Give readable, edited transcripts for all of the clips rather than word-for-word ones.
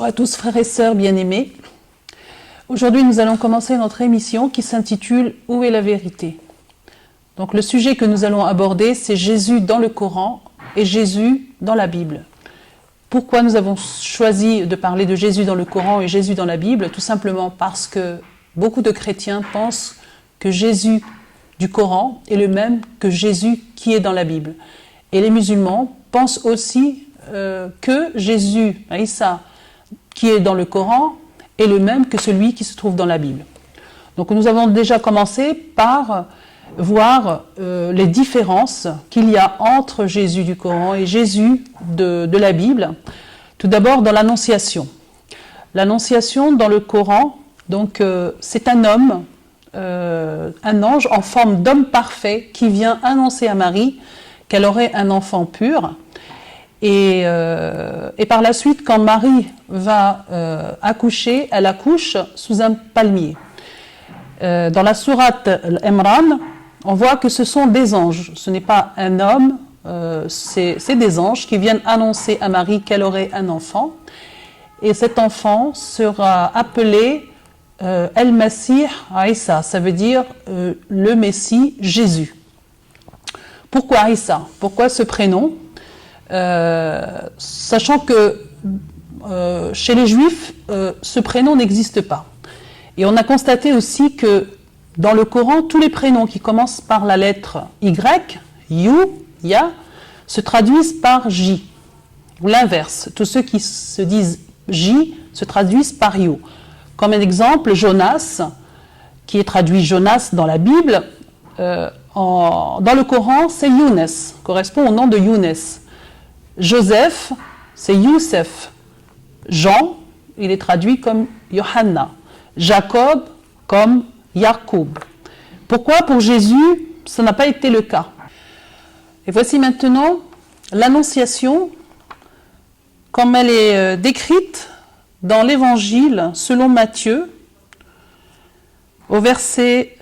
Bonjour à tous frères et sœurs bien-aimés. Aujourd'hui nous allons commencer notre émission qui s'intitule « Où est la vérité ?» Donc le sujet que nous allons aborder c'est Jésus dans le Coran et Jésus dans la Bible. Pourquoi nous avons choisi de parler de Jésus dans le Coran et Jésus dans la Bible? Tout simplement parce que beaucoup de chrétiens pensent que Jésus du Coran est le même que Jésus qui est dans la Bible. Et les musulmans pensent aussi que Jésus, Isa, qui est dans le Coran, est le même que celui qui se trouve dans la Bible. Donc nous avons déjà commencé par voir les différences qu'il y a entre Jésus du Coran et Jésus de la Bible. Tout d'abord dans l'Annonciation. L'Annonciation dans le Coran, donc c'est un homme, un ange en forme d'homme parfait qui vient annoncer à Marie qu'elle aurait un enfant pur. Et par la suite, quand Marie va accoucher, elle accouche sous un palmier. Dans la sourate Imran, on voit que ce sont des anges. Ce n'est pas un homme, c'est des anges qui viennent annoncer à Marie qu'elle aurait un enfant. Et cet enfant sera appelé El-Masih Isa, ça veut dire le Messie Jésus. Pourquoi Isa? Pourquoi ce prénom? Sachant que chez les Juifs, ce prénom n'existe pas. Et on a constaté aussi que dans le Coran, tous les prénoms qui commencent par la lettre Y, You, Ya, se traduisent par J, ou l'inverse. Tous ceux qui se disent J se traduisent par You. Comme un exemple, Jonas, qui est traduit Jonas dans la Bible, dans le Coran, c'est Younes, correspond au nom de Younes. Joseph, c'est Youssef. Jean, il est traduit comme Yohanna. Jacob, comme Yacoub. Pourquoi pour Jésus, ça n'a pas été le cas? Et voici maintenant l'Annonciation, comme elle est décrite dans l'Évangile selon Matthieu, au verset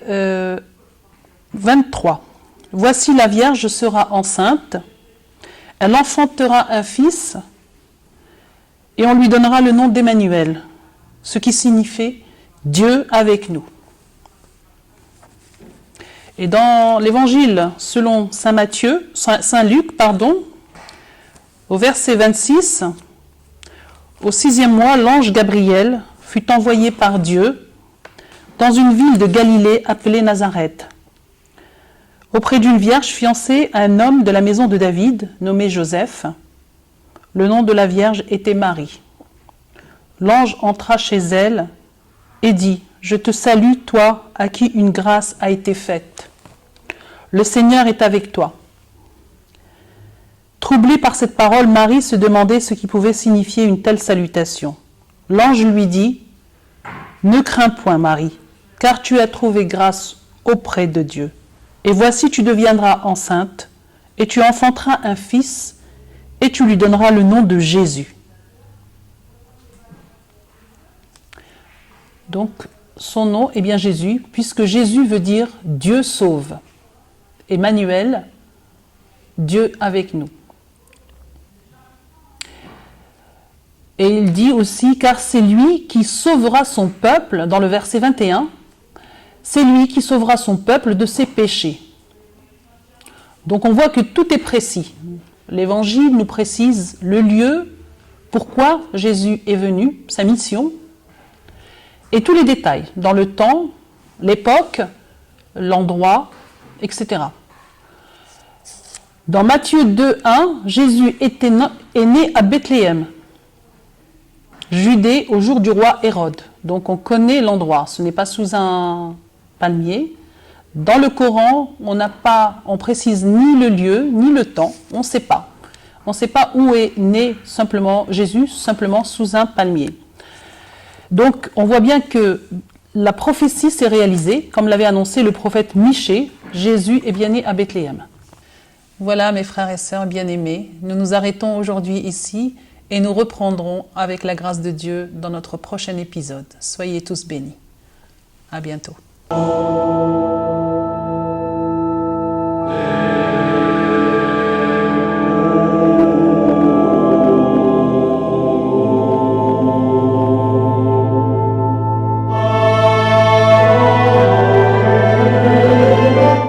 23. « Voici la Vierge sera enceinte, elle enfantera un fils, et on lui donnera le nom d'Emmanuel, ce qui signifie Dieu avec nous. » Et dans l'Évangile selon Saint Luc, au verset 26, au 6e mois, l'ange Gabriel fut envoyé par Dieu dans une ville de Galilée appelée Nazareth, auprès d'une vierge fiancée à un homme de la maison de David, nommé Joseph. Le nom de la vierge était Marie. L'ange entra chez elle et dit « Je te salue, toi, à qui une grâce a été faite. Le Seigneur est avec toi. » Troublée par cette parole, Marie se demandait ce qui pouvait signifier une telle salutation. L'ange lui dit « Ne crains point, Marie, car tu as trouvé grâce auprès de Dieu. Et voici, tu deviendras enceinte, et tu enfanteras un fils, et tu lui donneras le nom de Jésus. » Donc, son nom est bien Jésus, puisque Jésus veut dire « Dieu sauve ». Emmanuel, Dieu avec nous. Et il dit aussi « Car c'est lui qui sauvera son peuple », dans le verset 21, c'est lui qui sauvera son peuple de ses péchés. Donc on voit que tout est précis. L'Évangile nous précise le lieu, pourquoi Jésus est venu, sa mission, et tous les détails, dans le temps, l'époque, l'endroit, etc. Dans Matthieu 2,1, Jésus est né à Bethléem, Judée, au jour du roi Hérode. Donc on connaît l'endroit, ce n'est pas sous un palmier. Dans le Coran, on précise ni le lieu, ni le temps, on ne sait pas. On ne sait pas où est né simplement Jésus, simplement sous un palmier. Donc on voit bien que la prophétie s'est réalisée, comme l'avait annoncé le prophète Michée, Jésus est bien né à Bethléem. Voilà mes frères et sœurs bien-aimés, nous nous arrêtons aujourd'hui ici et nous reprendrons avec la grâce de Dieu dans notre prochain épisode. Soyez tous bénis. À bientôt.